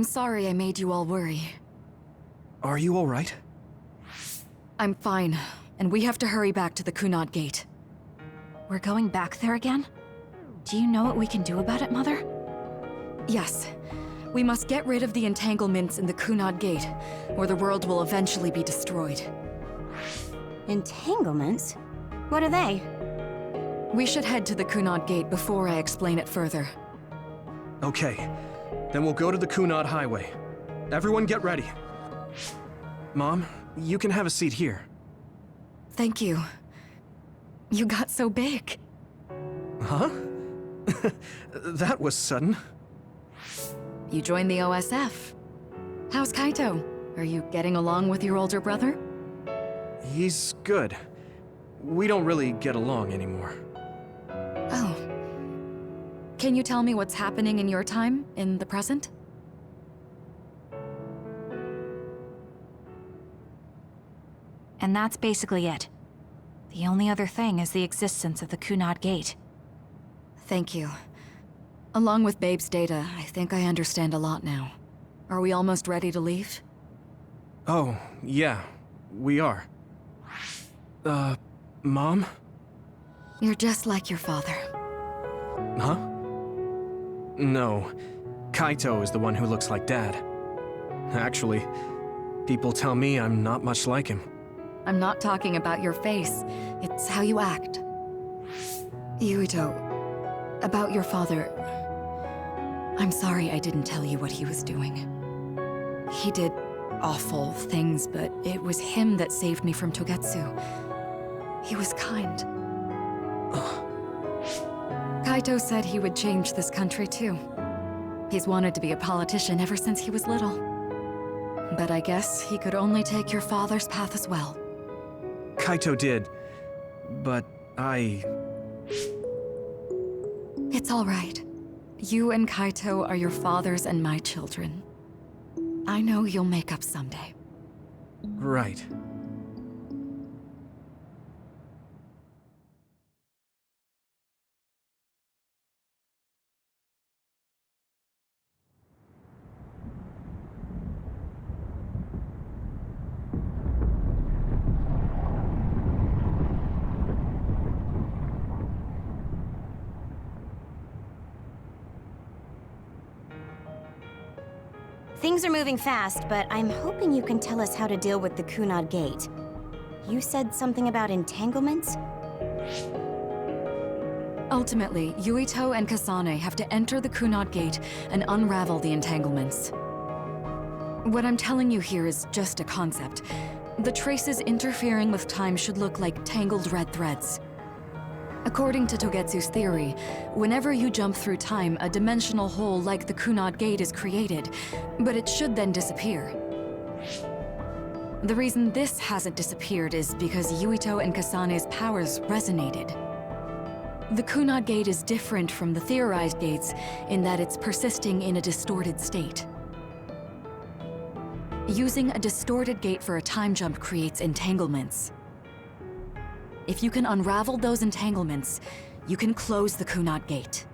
I'm sorry I made you all worry. Are you alright? I'm fine, and we have to hurry back to the Kunad Gate. We're going back there again? Do you know what we can do about it, Mother? Yes. We must get rid of the entanglements in the Kunad Gate, or the world will eventually be destroyed. Entanglements? What are they? We should head to the Kunad Gate before I explain it further. Okay. Then we'll go to the Kunad Highway. Everyone get ready. Mom, you can have a seat here. Thank you. You got so big. Huh? That was sudden. You joined the OSF. How's Kaito? Are you getting along with your older brother? He's good. We don't really get along anymore. Oh. Can you tell me what's happening in your time, in the present? And that's basically it. The only other thing is the existence of the Kunad Gate. Thank you. Along with Babe's data, I think I understand a lot now. Are we almost ready to leave? Oh, yeah, we are. Mom? You're just like your father. Huh? No. Kaito is the one who looks like Dad. Actually, people tell me I'm not much like him. I'm not talking about your face. It's how you act. Yuito, about your father... I'm sorry I didn't tell you what he was doing. He did awful things, but it was him that saved me from Togetsu. He was kind. Kaito said he would change this country too. He's wanted to be a politician ever since he was little. But I guess he could only take your father's path as well. Kaito did, but It's all right. You and Kaito are your father's and my children. I know you'll make up someday. Right. Things are moving fast, but I'm hoping you can tell us how to deal with the Kunad Gate. You said something about entanglements? Ultimately, Yuito and Kasane have to enter the Kunad Gate and unravel the entanglements. What I'm telling you here is just a concept. The traces interfering with time should look like tangled red threads. According to Togetsu's theory, whenever you jump through time, a dimensional hole like the Kunad Gate is created, but it should then disappear. The reason this hasn't disappeared is because Yuito and Kasane's powers resonated. The Kunad Gate is different from the theorized gates in that it's persisting in a distorted state. Using a distorted gate for a time jump creates entanglements. If you can unravel those entanglements, you can close the Kunad Gate.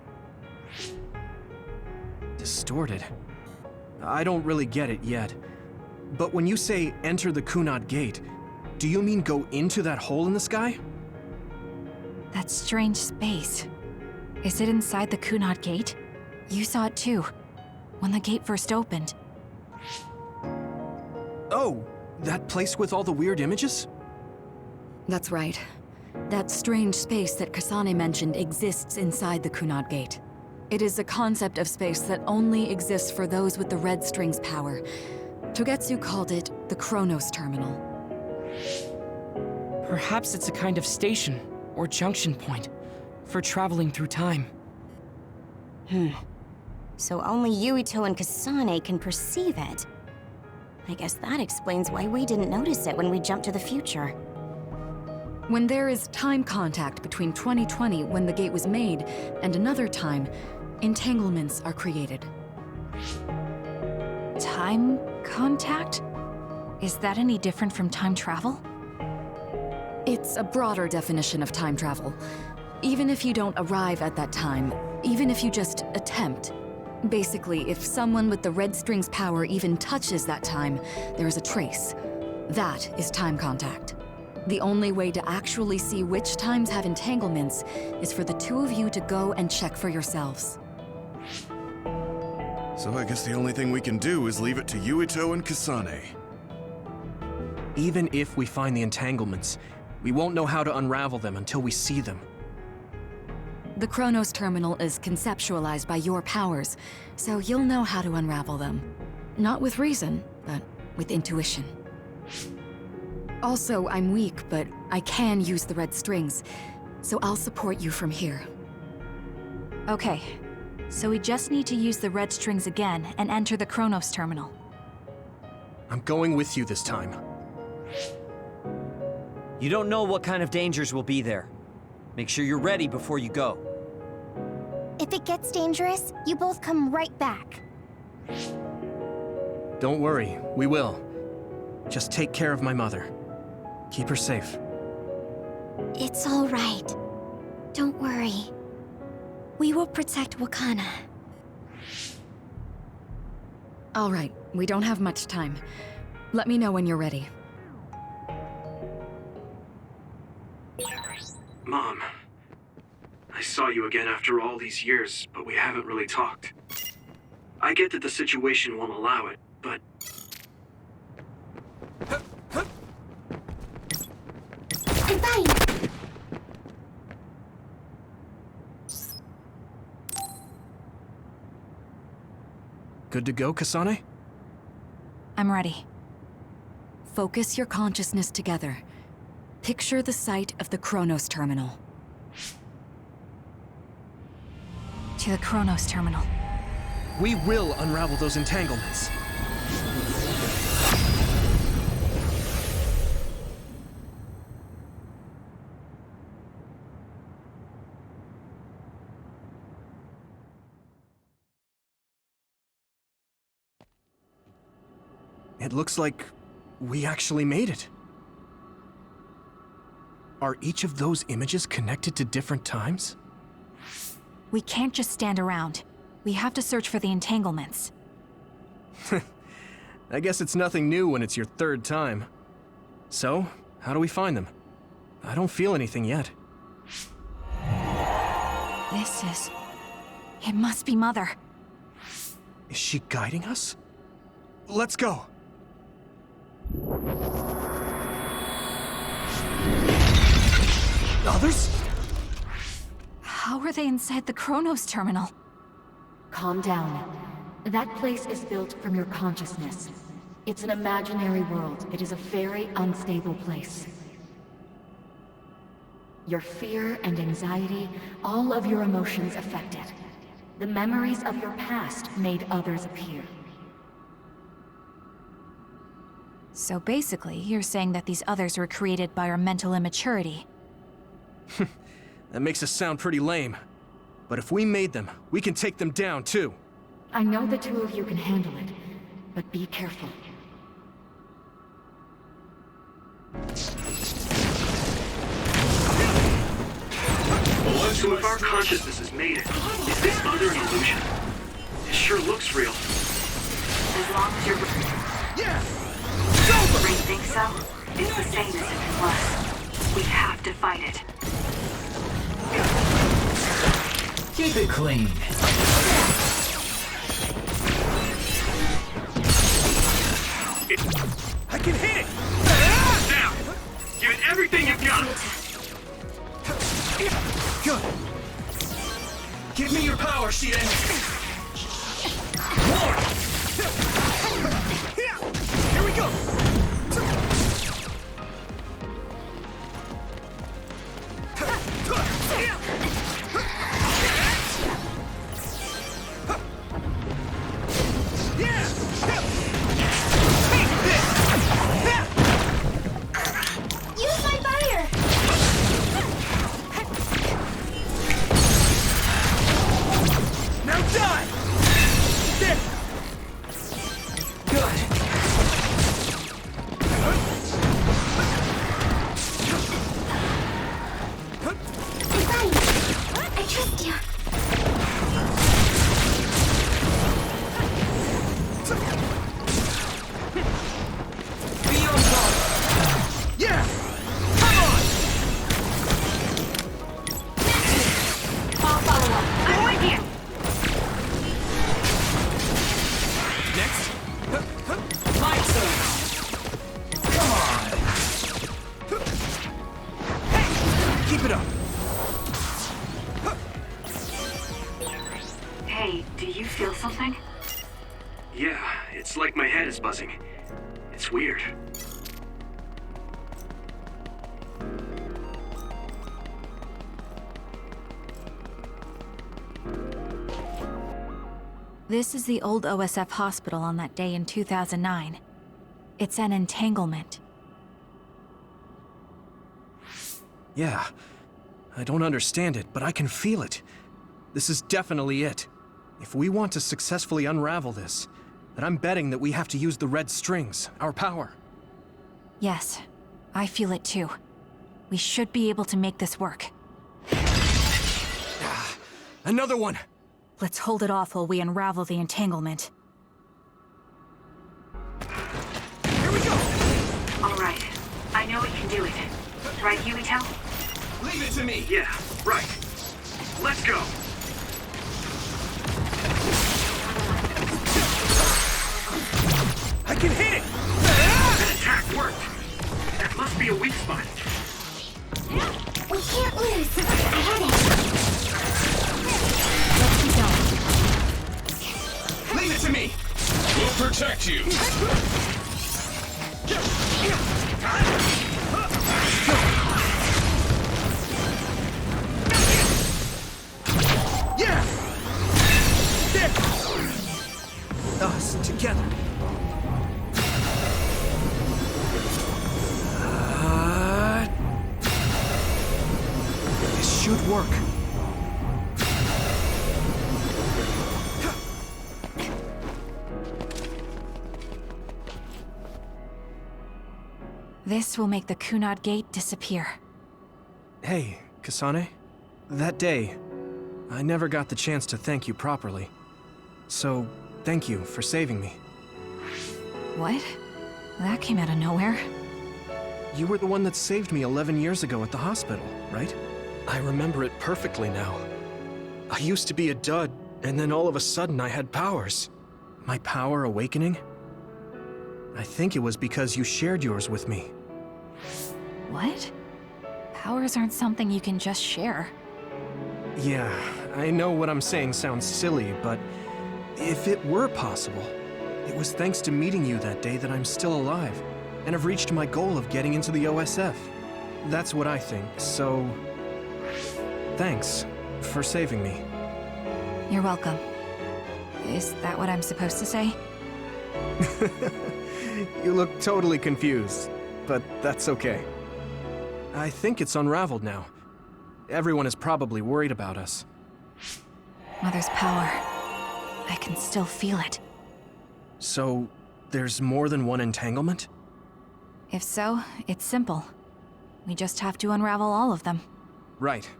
Distorted? I don't really get it yet. But when you say enter the Kunad Gate, do you mean go into that hole in the sky? That strange space. Is it inside the Kunad Gate? You saw it too, when the gate first opened. Oh, that place with all the weird images? That's right. That strange space that Kasane mentioned exists inside the Kunad Gate. It is a concept of space that only exists for those with the red string's power. Togetsu called it the Chronos Terminal. Perhaps it's a kind of station, or junction point, for traveling through time. So only Yuito and Kasane can perceive it. I guess that explains why we didn't notice it when we jumped to the future. When there is time contact between 2020, when the gate was made, and another time, entanglements are created. Time contact? Is that any different from time travel? It's a broader definition of time travel. Even if you don't arrive at that time, even if you just attempt, Basically, if someone with the red string's power even touches that time, there is a trace. That is time contact. The only way to actually see which times have entanglements is for the two of you to go and check for yourselves. So I guess the only thing we can do is leave it to Yuito and Kasane. Even if we find the entanglements, we won't know how to unravel them until we see them. The Chronos terminal is conceptualized by your powers, so you'll know how to unravel them. Not with reason, but with intuition. Also, I'm weak, but I can use the red strings, so I'll support you from here. Okay, so we just need to use the red strings again and enter the Chronos terminal. I'm going with you this time. You don't know what kind of dangers will be there. Make sure you're ready before you go. If it gets dangerous, you both come right back. Don't worry, we will. Just take care of my mother. Keep her safe. It's all right. Don't worry. We will protect Wakana. All right, we don't have much time. Let me know when you're ready. Mom, I saw you again after all these years, but we haven't really talked. I get that the situation won't allow it, but... Goodbye! Good to go, Kasane? I'm ready. Focus your consciousness together. Picture the site of the Chronos terminal. To the Chronos terminal. We will unravel those entanglements. It looks like we actually made it. Are each of those images connected to different times? We can't just stand around. We have to search for the entanglements. I guess it's nothing new when it's your third time. So, how do we find them? I don't feel anything yet. This is... It must be Mother. Is she guiding us? Let's go! Others? How are they inside the Chronos terminal? Calm down. That place is built from your consciousness. It's an imaginary world. It is a very unstable place. Your fear and anxiety, all of your emotions affected. The memories of your past made others appear. So basically, you're saying that these others were created by our mental immaturity. That makes us sound pretty lame. But if we made them, we can take them down too. I know the two of you can handle it, but be careful. So if our consciousness has made it, is this other an illusion? It sure looks real. As long as you're... Yeah! Ring think so? It's the same as if it was. We have to fight it. Keep it clean. I can hit it! Now! Give it everything you've got! Good! Give me your power, Shiden! More! Here we go! Use my fire! Now die! There! This is the old OSF hospital on that day in 2009. It's an entanglement. Yeah. I don't understand it, but I can feel it. This is definitely it. If we want to successfully unravel this, then I'm betting that we have to use the red strings, our power. Yes, I feel it too. We should be able to make this work. Another one! Let's hold it off while we unravel the entanglement. Here we go! All right. I know we can do it. Right, Yuito? Leave it to me! Yeah, right. Let's go! I can hit it! That attack worked. That must be a weak spot. We can't lose. I had it. Let's keep going. Leave it to me! We'll protect you. Yeah! There! Us together. This should work. This will make the Kunad Gate disappear. Hey, Kasane. That day, I never got the chance to thank you properly. So, thank you for saving me. What? That came out of nowhere. You were the one that saved me 11 years ago at the hospital, right? I remember it perfectly now. I used to be a dud, and then all of a sudden I had powers. My power awakening? I think it was because you shared yours with me. What? Powers aren't something you can just share. Yeah, I know what I'm saying sounds silly, but if it were possible, it was thanks to meeting you that day that I'm still alive, and have reached my goal of getting into the OSF. That's what I think, so... thanks for saving me. You're welcome. Is that what I'm supposed to say? You look totally confused, but that's okay. I think it's unraveled now. Everyone is probably worried about us. Mother's power. I can still feel it. So, there's more than one entanglement? If so, it's simple. We just have to unravel all of them. Right.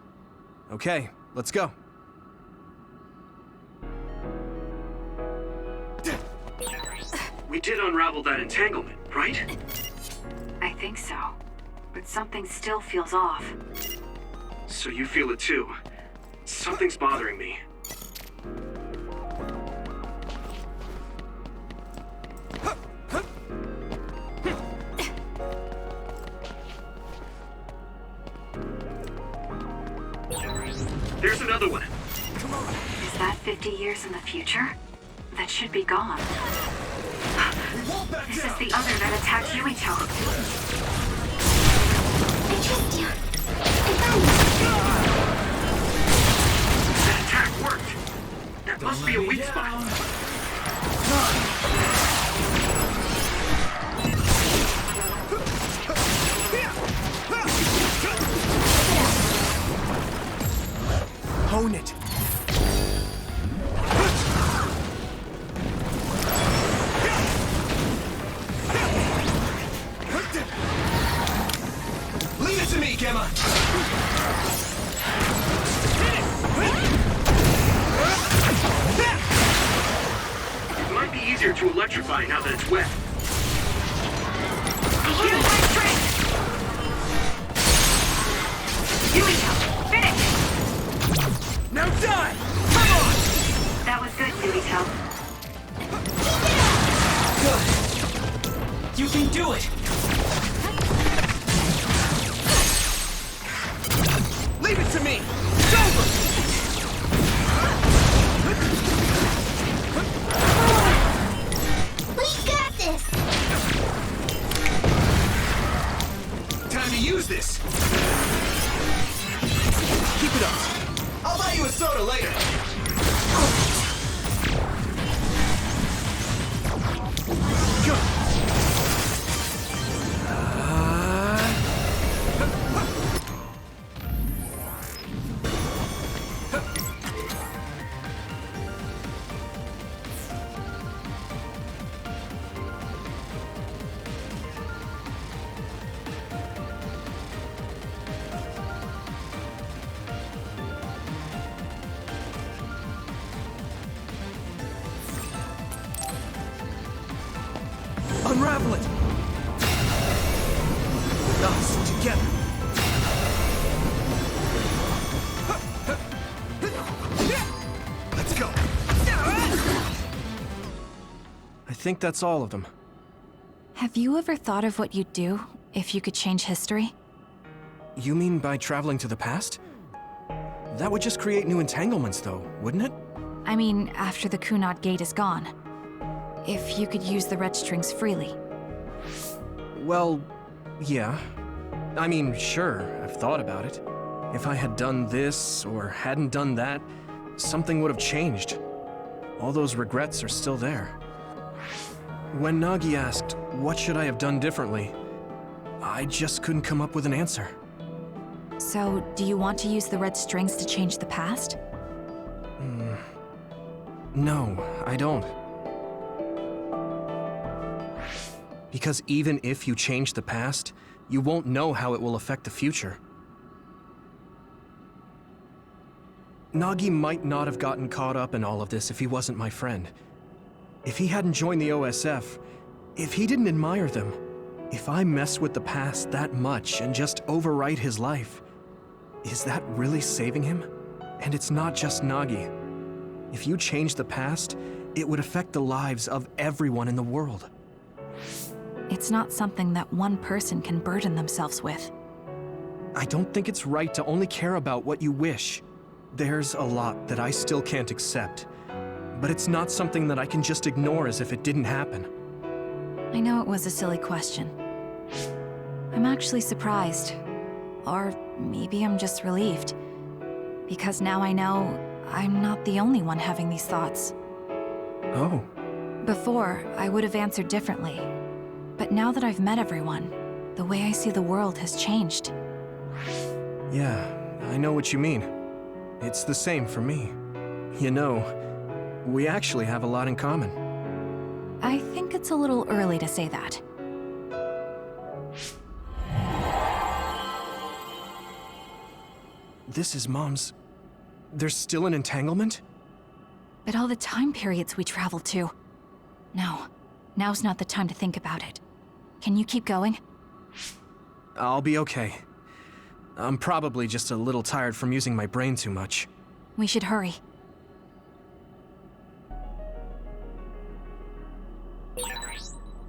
Okay, let's go. We did unravel that entanglement, right? I think so. But something still feels off. So you feel it too. Something's bothering me. There's another one. Come on. Is that 50 years in the future? That should be gone. This is the other that attacked Yuito. I trust you. I found you. That attack worked. That must be a weak spot. Hone it. Leave it to me, Gemma. It might be easier to electrify now that it's wet. Use my strength. Yuito, finish! Now die! Come on! That was good, Yuito. Good. You can do it. Leave it to me! It's over! We got this. Time to use this! Keep it up. I'll buy you a soda later. Us together. Let's go. I think that's all of them. Have you ever thought of what you'd do if you could change history? You mean by traveling to the past? That would just create new entanglements, though, wouldn't it? I mean, after the Kunad Gate is gone. If you could use the red strings freely. Well, yeah. I mean, sure, I've thought about it. If I had done this, or hadn't done that, something would have changed. All those regrets are still there. When Nagi asked, what should I have done differently, I just couldn't come up with an answer. So, do you want to use the red strings to change the past? No, I don't. Because even if you change the past, you won't know how it will affect the future. Nagi might not have gotten caught up in all of this if he wasn't my friend. If he hadn't joined the OSF, if he didn't admire them, if I mess with the past that much and just overwrite his life, is that really saving him? And it's not just Nagi. If you change the past, it would affect the lives of everyone in the world. It's not something that one person can burden themselves with. I don't think it's right to only care about what you wish. There's a lot that I still can't accept, but it's not something that I can just ignore as if it didn't happen. I know it was a silly question. I'm actually surprised. Or maybe I'm just relieved. Because now I know I'm not the only one having these thoughts. Oh. Before, I would have answered differently. But now that I've met everyone, the way I see the world has changed. Yeah, I know what you mean. It's the same for me. You know, we actually have a lot in common. I think it's a little early to say that. This is Mom's... There's still an entanglement? But all the time periods we traveled to. No, now's not the time to think about it. Can you keep going? I'll be okay. I'm probably just a little tired from using my brain too much. We should hurry.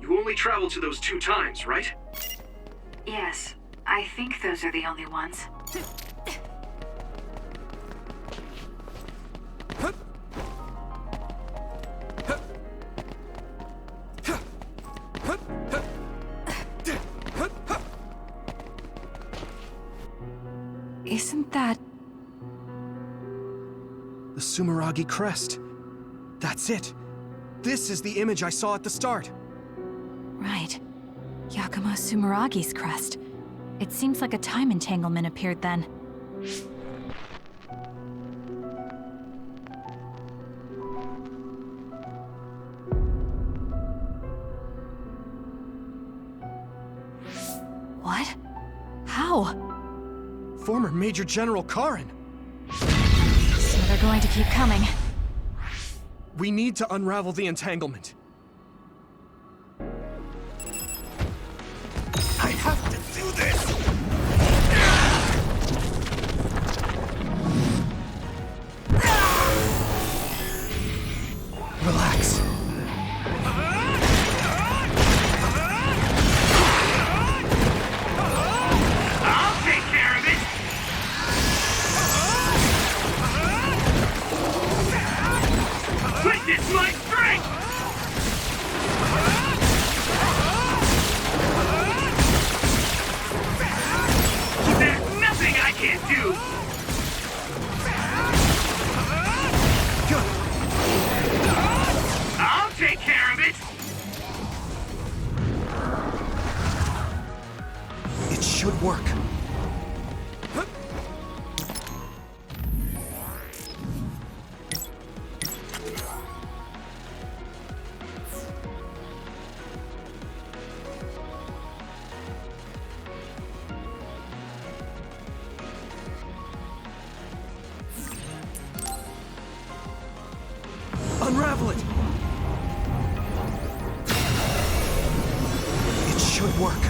You only traveled to those 2 times, right? Yes, I think those are the only ones. Isn't that... The Sumeragi crest. That's it. This is the image I saw at the start. Right. Yakumo Sumeragi's crest. It seems like a time entanglement appeared then. What? How? Former Major General Karin. So they're going to keep coming. We need to unravel the entanglement. I have to do this! Relax. I'll take care of it! Witness my strength! There's nothing I can't do! I'll take care of it! It should work. Unravel it! It should work.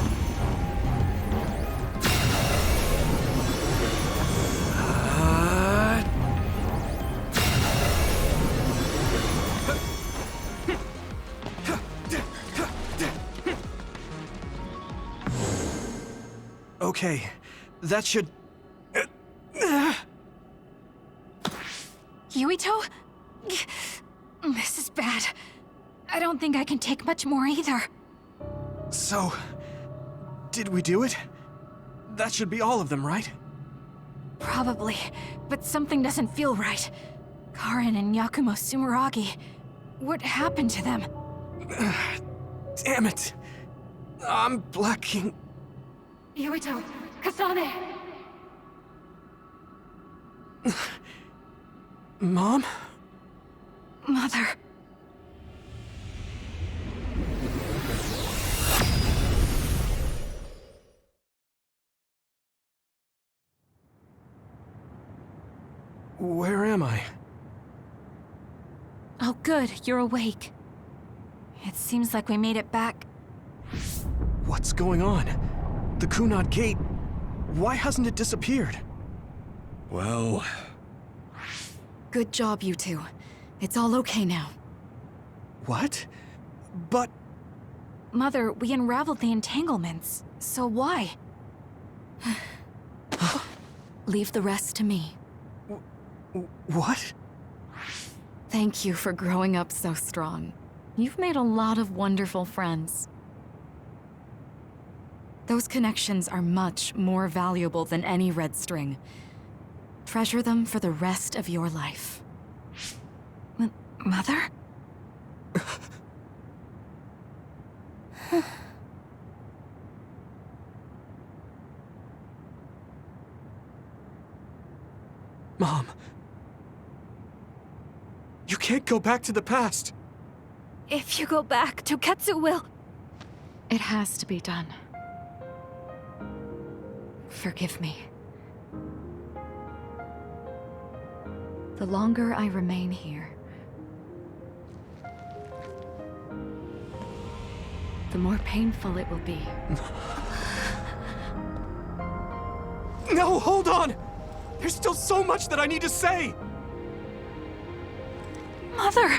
Okay, that should... Yuito? This is bad. I don't think I can take much more either. So, did we do it? That should be all of them, right? Probably, but something doesn't feel right. Karin and Yakumo Sumeragi. What happened to them? Damn it! I'm blacking... Yuito! Kasane! Mom? Mother. Where am I? Oh good, you're awake. It seems like we made it back. What's going on? The Kunad Gate... Why hasn't it disappeared? Well... Good job, you two. It's all okay now. What? But... Mother, we unraveled the entanglements. So why? Leave the rest to me. What? Thank you for growing up so strong. You've made a lot of wonderful friends. Those connections are much more valuable than any red string. Treasure them for the rest of your life. Mother? Mom. You can't go back to the past. If you go back, Toketsu will... It has to be done. Forgive me. The longer I remain here, the more painful it will be. No, hold on! There's still so much that I need to say! Mother!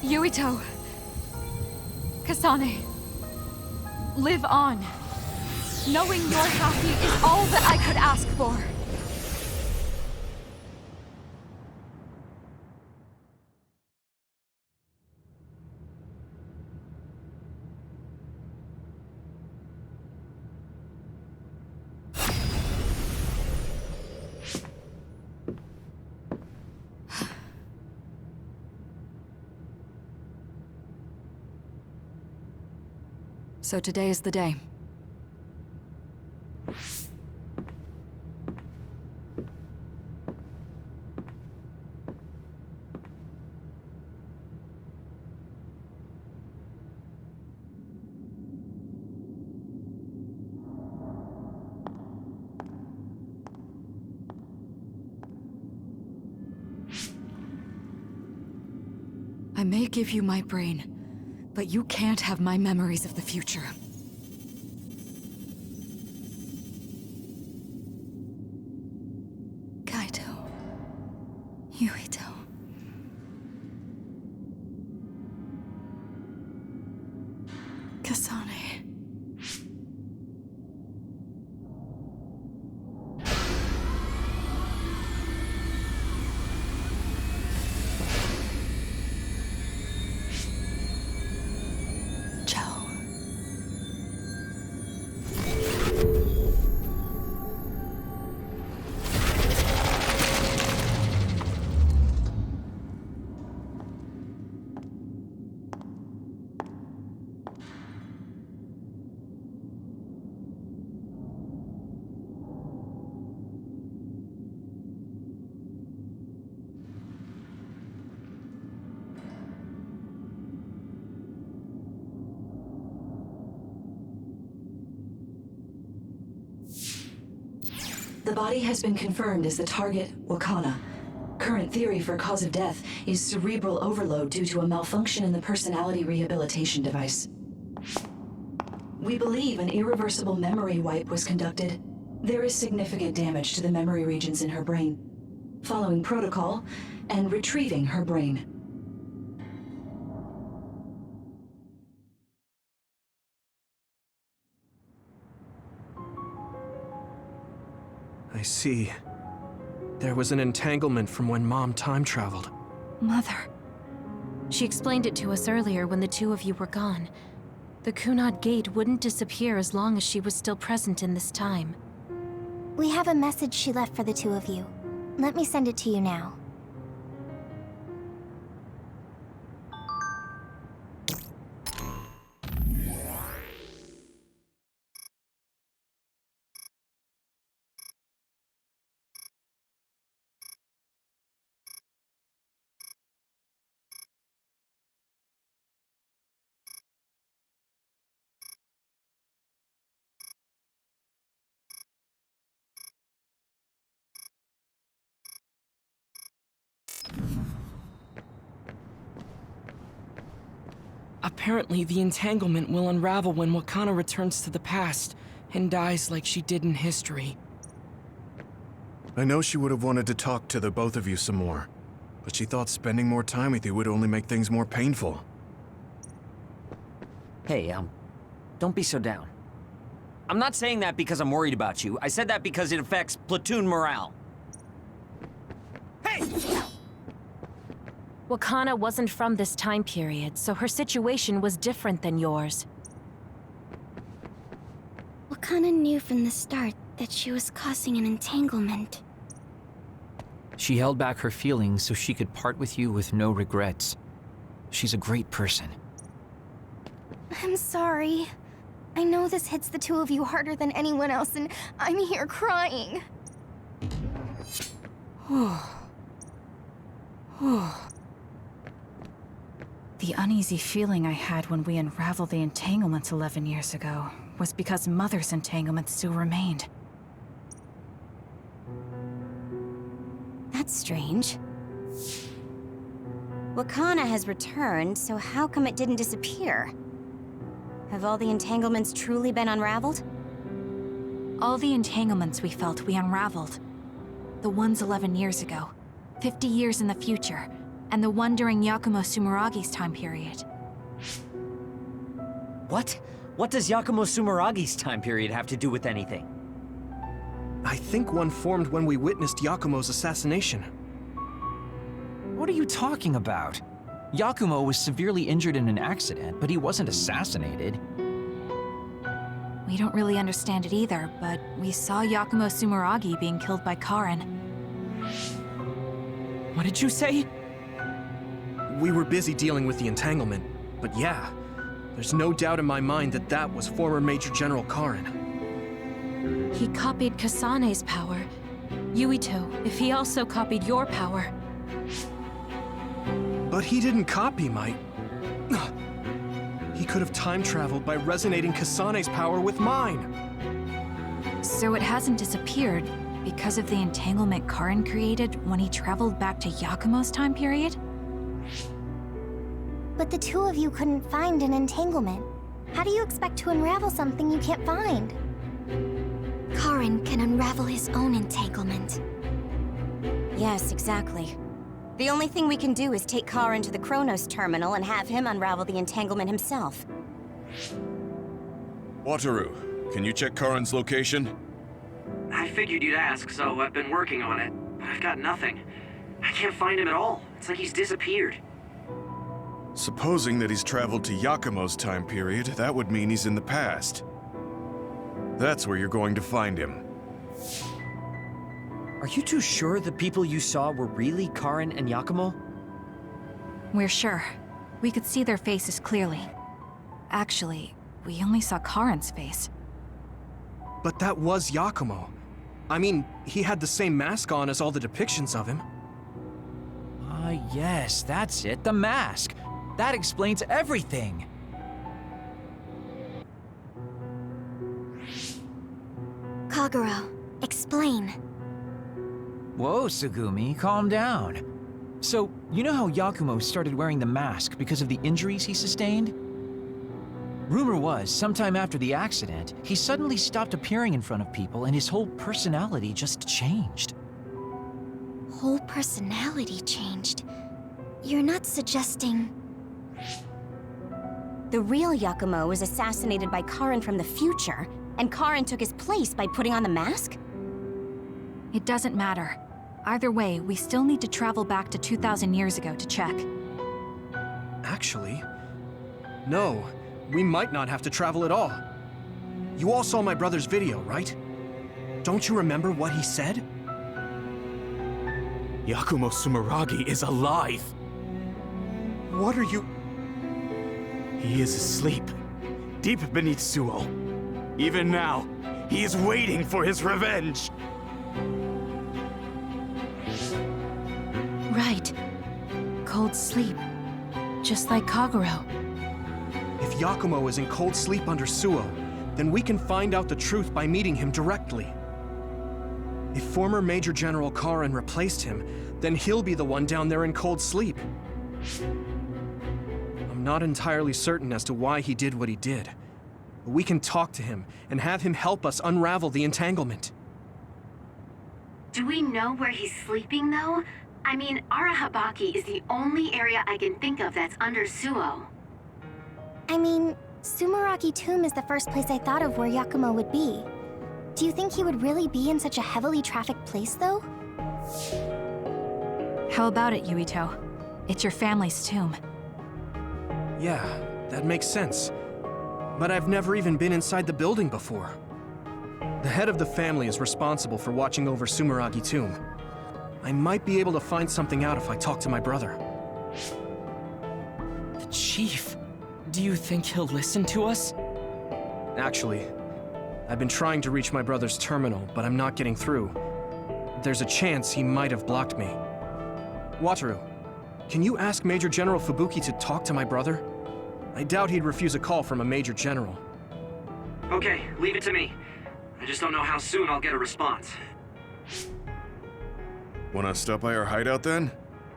Yuito. Kasane. Live on. Knowing you're happy is all that I could ask for. So today is the day. I may give you my brain, but you can't have my memories of the future. Kaito. Yuito. Kasane. The body has been confirmed as the target, Wakana. Current theory for cause of death is cerebral overload due to a malfunction in the personality rehabilitation device. We believe an irreversible memory wipe was conducted. There is significant damage to the memory regions in her brain. Following protocol and retrieving her brain. I see. There was an entanglement from when Mom time traveled. Mother. She explained it to us earlier when the two of you were gone. The Kunad Gate wouldn't disappear as long as she was still present in this time. We have a message she left for the two of you. Let me send it to you now. Apparently, the entanglement will unravel when Wakana returns to the past and dies like she did in history. I know she would have wanted to talk to the both of you some more, but she thought spending more time with you would only make things more painful. Hey, don't be so down. I'm not saying that because I'm worried about you. I said that because it affects platoon morale. Hey! Wakana wasn't from this time period, so her situation was different than yours. Wakana knew from the start that she was causing an entanglement. She held back her feelings so she could part with you with no regrets. She's a great person. I'm sorry. I know this hits the two of you harder than anyone else, and I'm here crying. The uneasy feeling I had when we unraveled the entanglements 11 years ago was because Mother's entanglement still remained. That's strange. Wakana has returned, so how come it didn't disappear? Have all the entanglements truly been unraveled? All the entanglements we felt we unraveled. The ones 11 years ago, 50 years in the future, and the one during Yakumo Sumeragi's time period. What? What does Yakumo Sumeragi's time period have to do with anything? I think one formed when we witnessed Yakumo's assassination. What are you talking about? Yakumo was severely injured in an accident, but he wasn't assassinated. We don't really understand it either, but we saw Yakumo Sumeragi being killed by Karin. What did you say? We were busy dealing with the entanglement, but yeah, there's no doubt in my mind that that was former Major General Karin. He copied Kasane's power. Yuito, if he also copied your power. But he didn't copy my... He could have time-traveled by resonating Kasane's power with mine. So it hasn't disappeared because of the entanglement Karin created when he traveled back to Yakumo's time period? But the two of you couldn't find an entanglement. How do you expect to unravel something you can't find? Karin can unravel his own entanglement. Yes, exactly. The only thing we can do is take Karin to the Chronos terminal and have him unravel the entanglement himself. Wataru, can you check Karin's location? I figured you'd ask, so I've been working on it. But I've got nothing. I can't find him at all. It's like he's disappeared. Supposing that he's traveled to Yakumo's time period, that would mean he's in the past. That's where you're going to find him. Are you two sure the people you saw were really Karin and Yakumo? We're sure. We could see their faces clearly. Actually, we only saw Karin's face. But that was Yakumo. I mean, he had the same mask on as all the depictions of him. Ah, yes, that's it, the mask. That explains everything. Kagero, explain. Whoa, Tsugumi, calm down. So, you know how Yakumo started wearing the mask because of the injuries he sustained? Rumor was, sometime after the accident, he suddenly stopped appearing in front of people and his whole personality just changed. Whole personality changed? You're not suggesting... The real Yakumo was assassinated by Karin from the future, and Karin took his place by putting on the mask? It doesn't matter. Either way, we still need to travel back to 2,000 years ago to check. Actually, no. We might not have to travel at all. You all saw my brother's video, right? Don't you remember what he said? Yakumo Sumeragi is alive! What are you... He is asleep, deep beneath Suo. Even now, he is waiting for his revenge! Right. Cold sleep. Just like Kagero. If Yakumo is in cold sleep under Suo, then we can find out the truth by meeting him directly. If former Major General Karin replaced him, then he'll be the one down there in cold sleep. I'm not entirely certain as to why he did what he did, but we can talk to him and have him help us unravel the entanglement. Do we know where he's sleeping, though? I mean, Arahabaki is the only area I can think of that's under Suo. I mean, Sumeragi Tomb is the first place I thought of where Yakumo would be. Do you think he would really be in such a heavily trafficked place, though? How about it, Yuito? It's your family's tomb. Yeah, that makes sense. But I've never even been inside the building before. The head of the family is responsible for watching over Sumeragi Tomb. I might be able to find something out if I talk to my brother. The Chief? Do you think he'll listen to us? Actually, I've been trying to reach my brother's terminal, but I'm not getting through. There's a chance he might have blocked me. Wataru, can you ask Major General Fubuki to talk to my brother? I doubt he'd refuse a call from a Major General. Okay, leave it to me. I just don't know how soon I'll get a response. Wanna stop by our hideout then?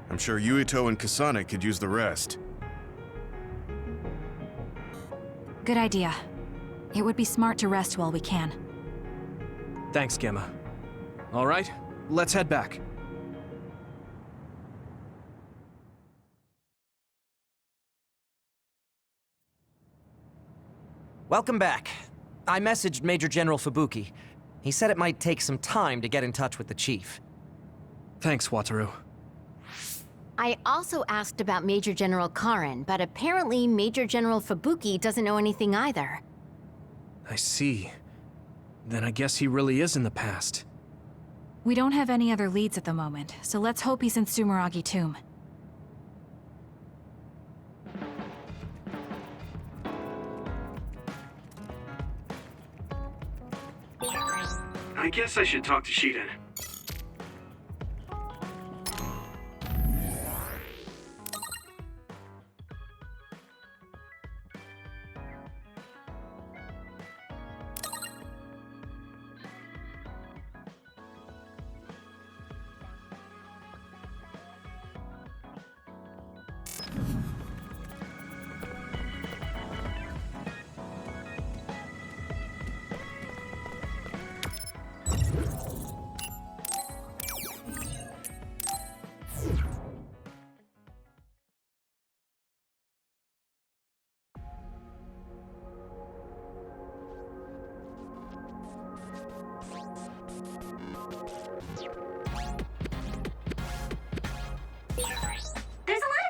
I'm sure Yuito and Kasane could use the rest. Good idea. It would be smart to rest while we can. Thanks, Gemma. All right, let's head back. Welcome back. I messaged Major General Fubuki. He said it might take some time to get in touch with the Chief. Thanks, Wataru. I also asked about Major General Karin, but apparently Major General Fubuki doesn't know anything either. I see. Then I guess he really is in the past. We don't have any other leads at the moment, so let's hope he's in Sumeragi Tomb. I guess I should talk to Shiden.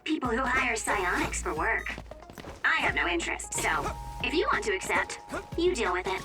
People who hire psionics for work. I have no interest, so if you want to accept, you deal with it.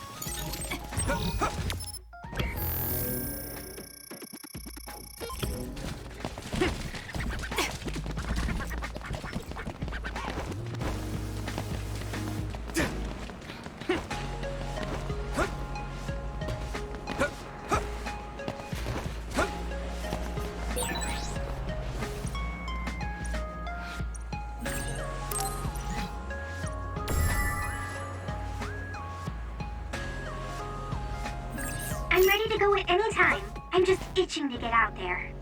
I'm ready to go at any time. I'm just itching to get out there.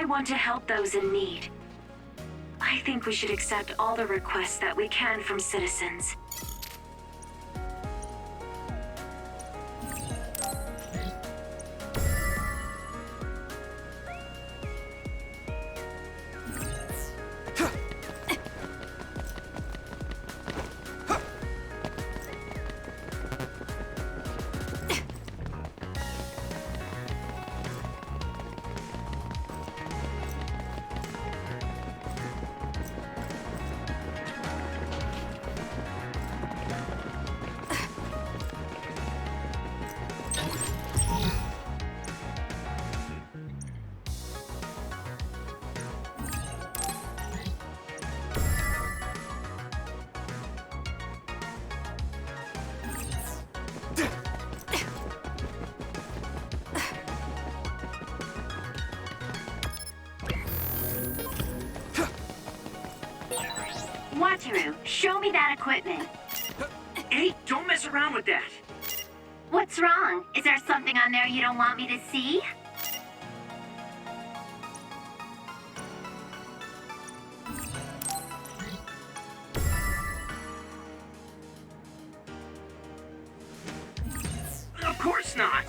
want to help those in need. I think we should accept all the requests that we can from citizens. Wataru, show me that equipment. Hey, don't mess around with that. What's wrong? Is there something on there you don't want me to see? Of course not.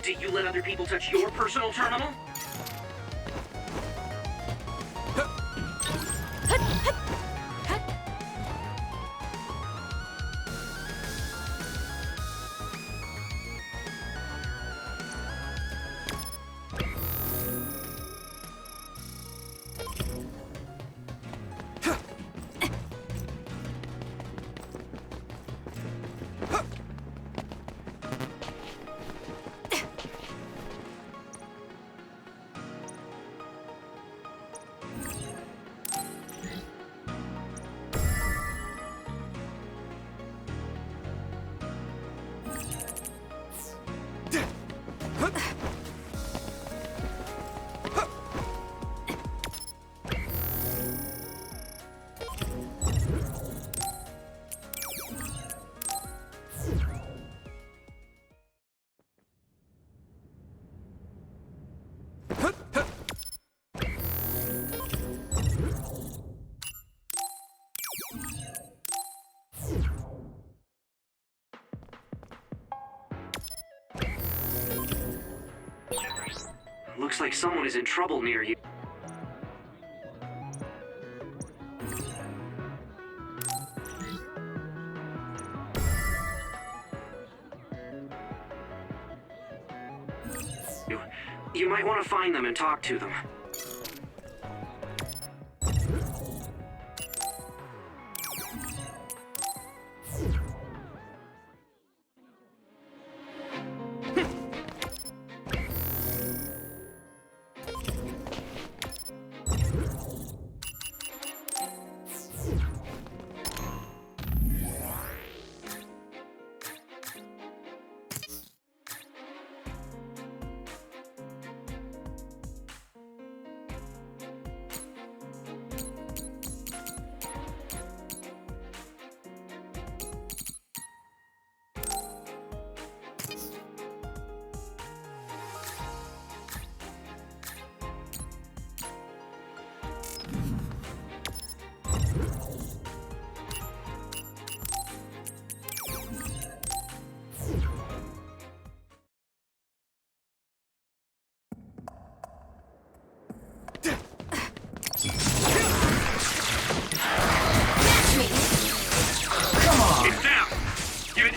Do you let other people touch your personal terminal? Looks like someone is in trouble near you. You might want to find them and talk to them.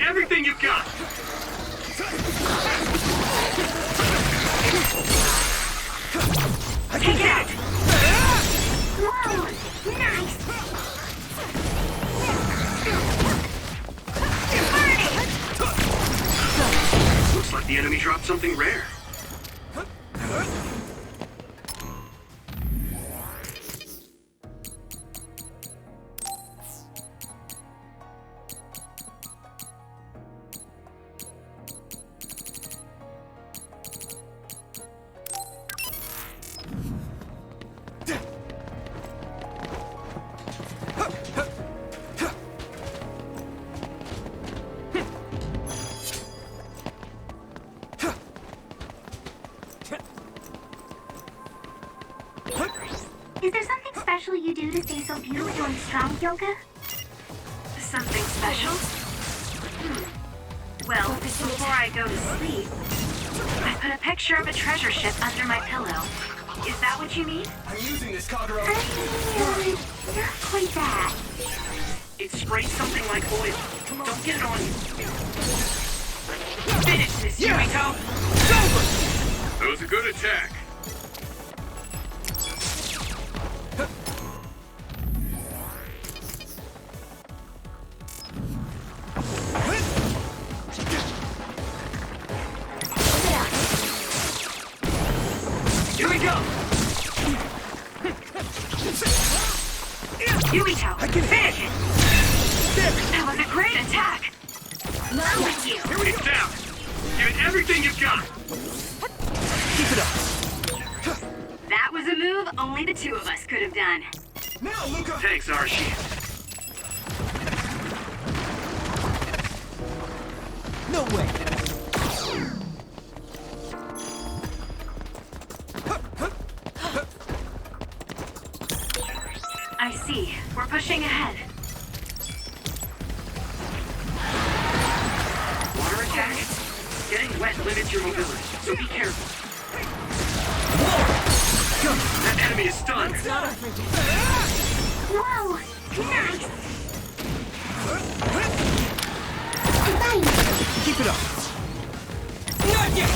Everything you've got! I can get it! Whoa! Nice! Looks like the enemy dropped something rare. you doing strong yoga? Something special? Well, before I go to sleep, I put a picture of a treasure ship under my pillow. Is that what you mean? I'm using this Kagero. Not quite that. It sprays something like oil. Don't get it on you. Finish this, Yuito! That was a good attack. Here we go! Yuito, I can finish it! That was a great attack! I'm with you! It's down! Give it everything you've got! Keep it up. That was a move only the two of us could have done. Now, Luca. Thanks, Arashi. No way! I see. We're pushing ahead. Water attack? Getting wet limits your mobility, so be careful. That enemy is stunned. Whoa! Nice! Keep it up. Not yet!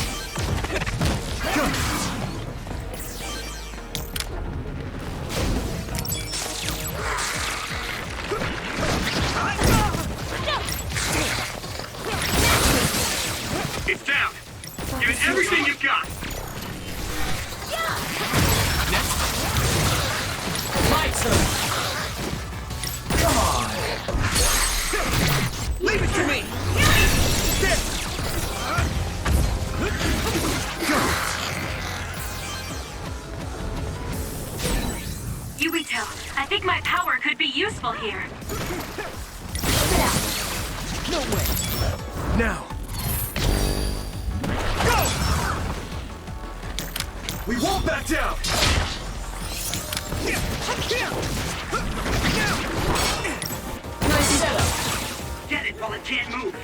It's down. Give it everything you've got. Lights up! Come on! Leave it to me. Yuito, I think my power could be useful here. No way. Now. Go! We won't back down. Nice setup! Get it while it can't move.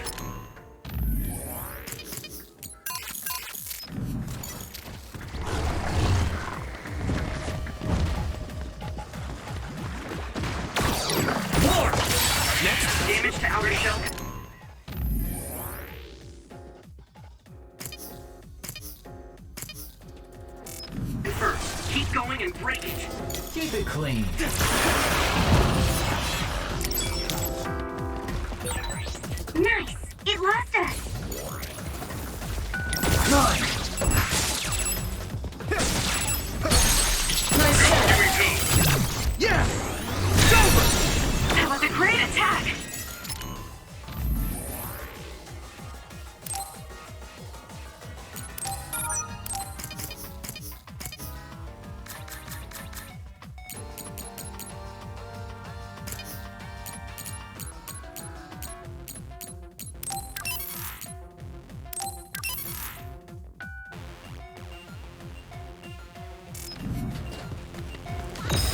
More! Next, damage to outer shell. And first, keep going and break it. Keep it clean. Nice! It lost us! Nine. Nice setup! Here we go. Yeah. It's over. That was a great attack!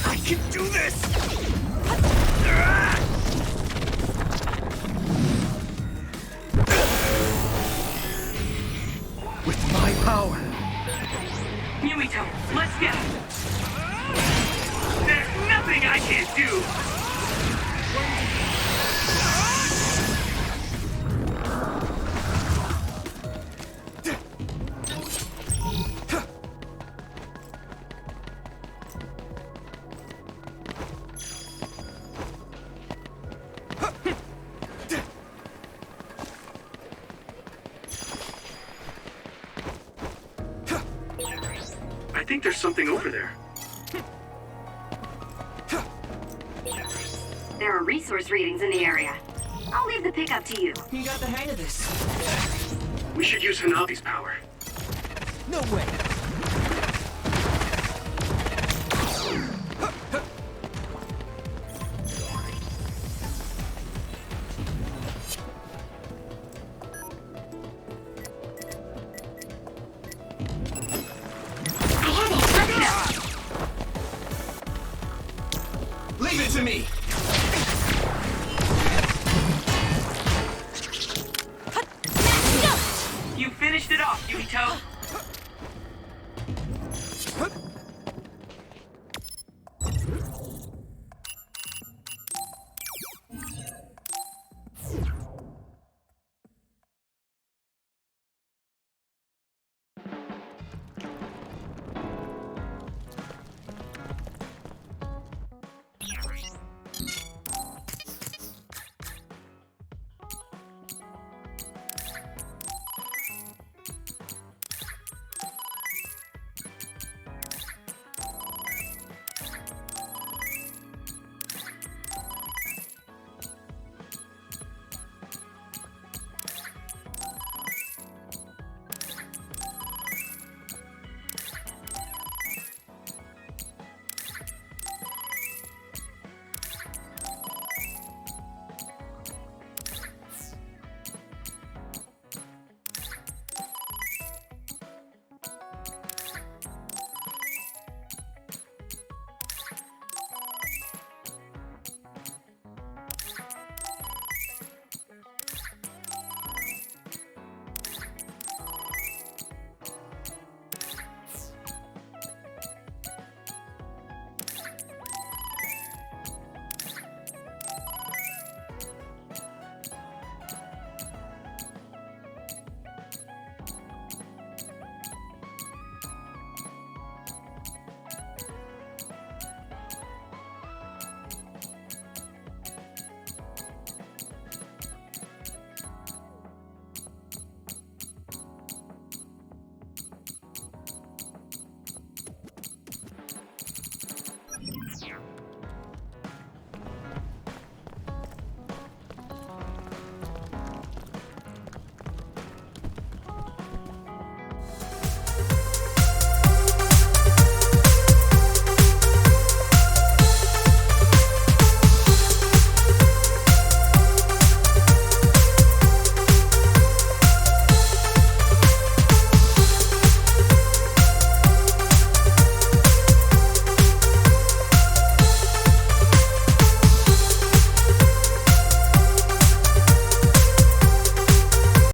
I can do this. With my power. Yuito, let's go. There's nothing I can't do. I think there's something over there. There are resource readings in the area. I'll leave the pickup to you. You got the hang of this. We should use Hanabi's power. No way. Leave it to me!